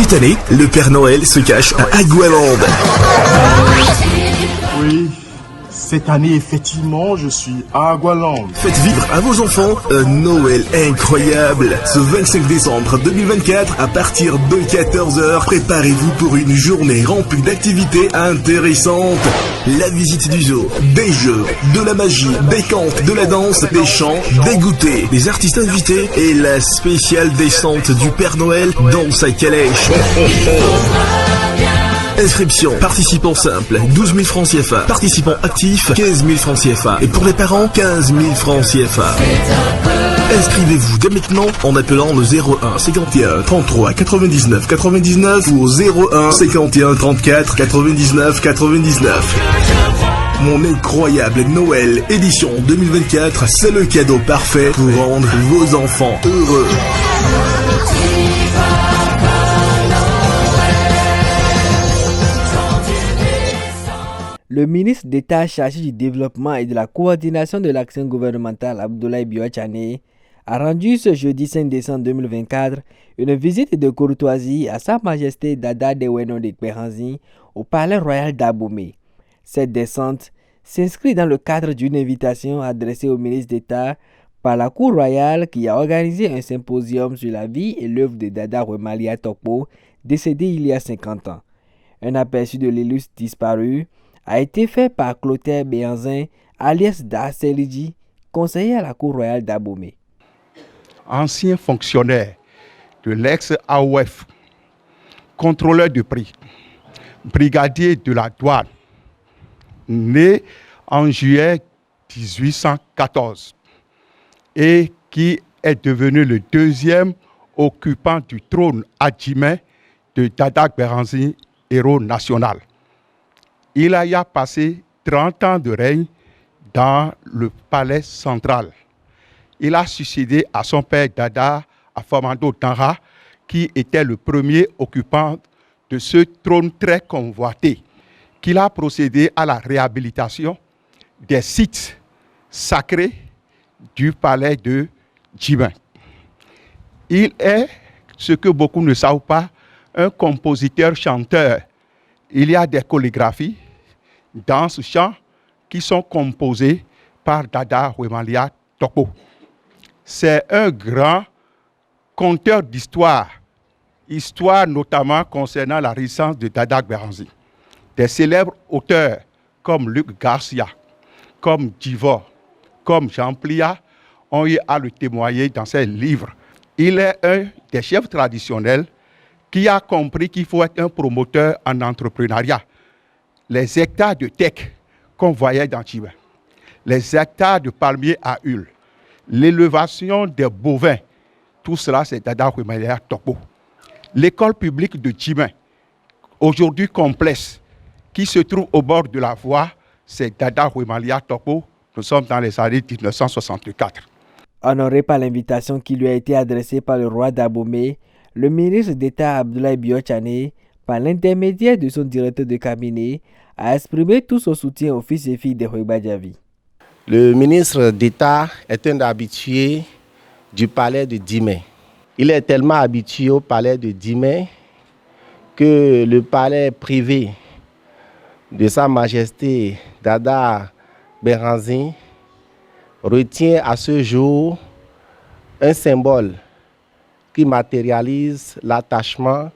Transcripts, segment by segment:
Cette année, le Père Noël se cache à Agualand. Oui, cette année, effectivement, je suis à Agualand. Faites vivre à vos enfants un Noël incroyable. Ce 25 décembre 2024, à partir de 14h, préparez-vous pour une journée remplie d'activités intéressantes. La visite du zoo, des jeux, de la magie, des contes, de la danse, des chants, des goûters, des artistes invités et la spéciale descente du Père Noël dans sa calèche. Inscription, participants simples, 12 000 francs CFA. Participants actifs, 15 000 francs CFA. Et pour les parents, 15 000 francs CFA. Inscrivez-vous dès maintenant en appelant le 01 51 33 99 99 ou au 01 51 34 99 99. Mon incroyable Noël édition 2024, c'est le cadeau parfait pour rendre vos enfants heureux. Le ministre d'État chargé du développement et de la coordination de l'action gouvernementale, Abdoulaye Biotchane, a rendu ce jeudi 5 décembre 2024 une visite de courtoisie à Sa Majesté Dada Deweno de Kperanzi au Palais Royal d'Abomey. Cette descente s'inscrit dans le cadre d'une invitation adressée au ministre d'État par la Cour royale qui a organisé un symposium sur la vie et l'œuvre de Dada Wemalia Tokpo, décédé il y a 50 ans. Un aperçu de l'illustre disparu a été fait par Clotaire Béanzin, alias Da Selidji, conseiller à la Cour royale d'Abomey. Ancien fonctionnaire de l'ex-AOF, contrôleur de prix, brigadier de la douane, né en juillet 1814 et qui est devenu le deuxième occupant du trône adjimé de Dada Kperanzi, héros national. Il a y passé 30 ans de règne dans le palais central. Il a succédé à son père Dada Afamado Tanra, qui était le premier occupant de ce trône très convoité, qu'il a procédé à la réhabilitation des sites sacrés du palais de Djibin. Il est, ce que beaucoup ne savent pas, un compositeur-chanteur. Il y a des chorégraphies dans ce chant qui sont composées par Dada Wemalia Tokpo. C'est un grand conteur d'histoire, histoire notamment concernant la résistance de Dada Kperanzi. Des célèbres auteurs comme Luc Garcia, comme Divor, comme Jean Plia ont eu à le témoigner dans ses livres. Il est un des chefs traditionnels qui a compris qu'il faut être un promoteur en entrepreneuriat. Les hectares de teck qu'on voyait dans Djibin, les hectares de palmiers à huile, l'élevation des bovins, tout cela c'est Dada Wemalia Tokpo. L'école publique de Djibin, aujourd'hui complexe, qui se trouve au bord de la voie, c'est Dada Wemalia Tokpo. Nous sommes dans les années 1964. Honoré par l'invitation qui lui a été adressée par le roi d'Abomey, le ministre d'État Abdoulaye Biotchane, par l'intermédiaire de son directeur de cabinet, a exprimé tout son soutien aux fils et filles de Hoïba Diaby. Le ministre d'État est un habitué du palais de Dimé. Il est tellement habitué au palais de Dimé que le palais privé de Sa Majesté Dada Kperanzi retient à ce jour un symbole qui matérialise l'attachement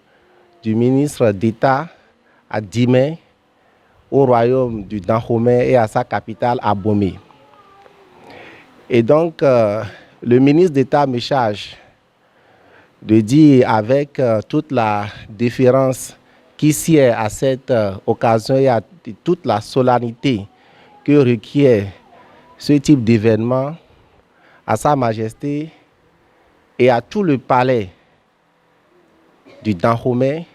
du ministre d'État à Dimé, au royaume du Dahomey et à sa capitale Abomey. Et donc, le ministre d'État me charge de dire avec toute la déférence qui sied à cette occasion et à toute la solennité que requiert ce type d'événement, à Sa Majesté et à tout le palais du Dahomey,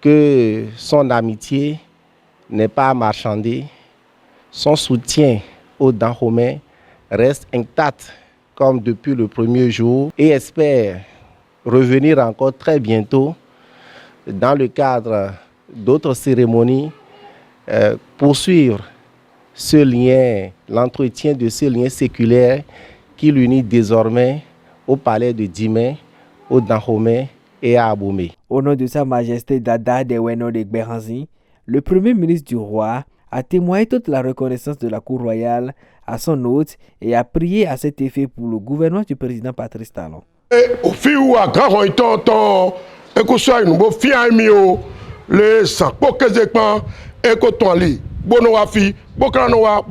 que son amitié n'est pas marchandée, son soutien au Dahomey reste intact comme depuis le premier jour et espère revenir encore très bientôt dans le cadre d'autres cérémonies, poursuivre ce lien, l'entretien de ce lien séculaire qui l'unit désormais au palais de Dimé, au Dahomey et à Abomey. Au nom de Sa Majesté Dada Deweno de Gberanzi, le Premier ministre du roi a témoigné toute la reconnaissance de la Cour royale à son hôte et a prié à cet effet pour le gouvernement du président Patrice Talon. Au fil où à grand temps, et que soit une bonne fille à les sans pokézekman, et que ton lit,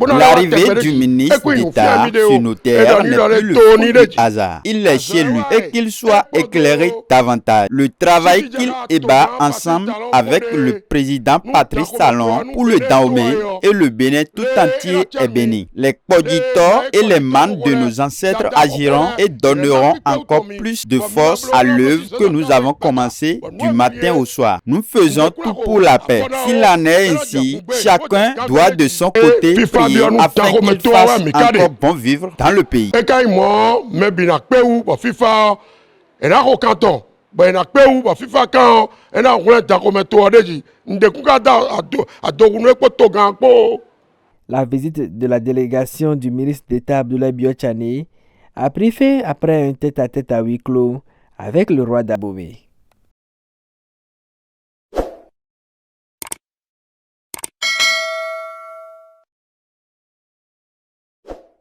L'arrivée du ministre d'État sur nos terres n'est plus le fruit du hasard. Il est chez lui et qu'il soit éclairé davantage. Le travail qu'il ébat ensemble avec le président Patrice Talon pour le Dahomey et le Bénin tout entier est béni. Les cogiteurs et les membres de nos ancêtres agiront et donneront encore plus de force à l'œuvre que nous avons commencée du matin au soir. Nous faisons tout pour la paix. S'il en est ainsi, chacun doit de son côté prier afin qu'il fasse encore bon vivre dans le pays. La visite de la délégation du ministre d'État Abdoulaye Biot Tchané a pris fin après un tête-à-tête à huis clos avec le roi d'Abomey.